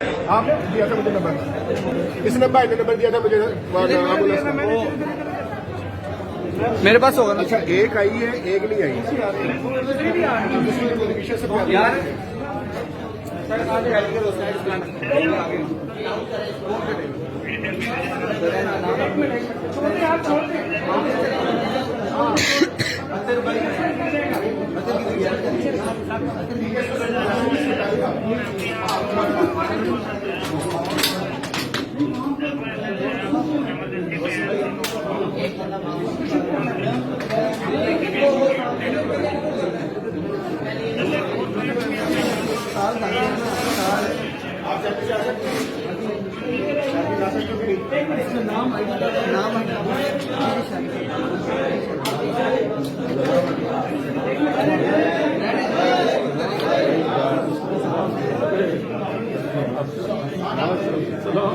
आपने दिया था मुझे नंबर, किसने भाई ने नंबर दिया था मुझे मेरे पास होगा ना। अच्छा एक आई है एक नहीं आई यार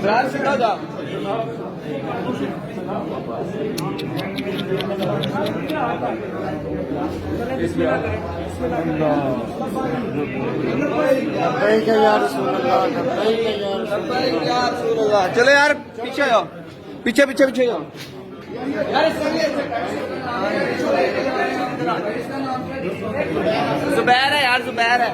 ब्रांच सीधा जा। चलो यार पीछे जाओ, पीछे पीछे पीछे जाओ जुबैर है यार, जुबैर है।